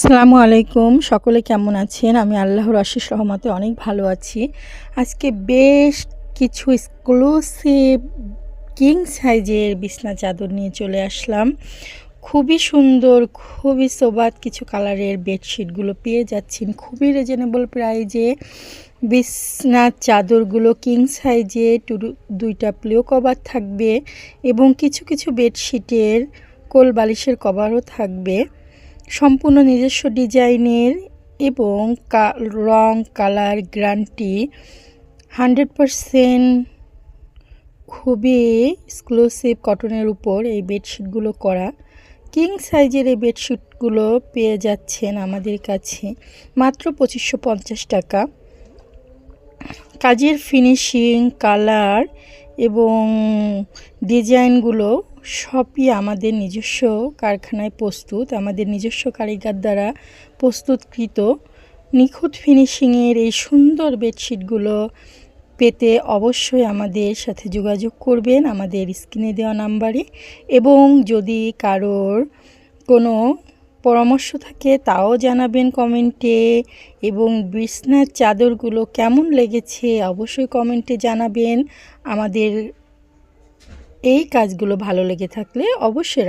আসসালামু আলাইকুম। সকলে কেমন আছেন? আমি আল্লাহর অশেষ রহমতে অনেক ভালো আছি। আজকে বেশ কিছু এক্সক্লুসিভ কিং সাইজের বিছনা চাদর নিয়ে চলে আসলাম। খুবই সুন্দর, খুবই সোবাত কিছু কালারের বেডশিটগুলো পেয়ে যাচ্ছেন খুবই রিজনেবল প্রাইজে। বিছনার চাদরগুলো কিং সাইজে, 2টা পিলো কভার থাকবে এবং কিছু কিছু বেডশিটের কোল বালিশের কভারও থাকবে। সম্পূর্ণ নিজস্ব ডিজাইনের এবং রং কালার গ্যারান্টি 100%। খুবই এক্সক্লুসিভ কটনের উপর এই বেডশিটগুলো করা। কিং সাইজের এই বেডশিটগুলো পেয়ে যাচ্ছেন আমাদের কাছে মাত্র 2550 টাকা। কাজের ফিনিশিং, কালার এবং ডিজাইনগুলো সবই আমাদের নিজস্ব কারখানায় প্রস্তুত, আমাদের নিজস্ব কারিগর দ্বারা প্রস্তুতকৃত। নিখুঁত ফিনিশিংয়ের এই সুন্দর বেডশিটগুলো পেতে অবশ্যই আমাদের সাথে যোগাযোগ করবেন আমাদের স্ক্রিনে দেওয়া নাম্বারে। এবং যদি কারোর কোনো পরামর্শ থাকে তাও জানাবেন কমেন্টে। এবং বিছনার চাদরগুলো কেমন লেগেছে অবশ্যই কমেন্টে জানাবেন। আমাদের এই কাজগুলো ভালো লেগে থাকলে অবশ্যই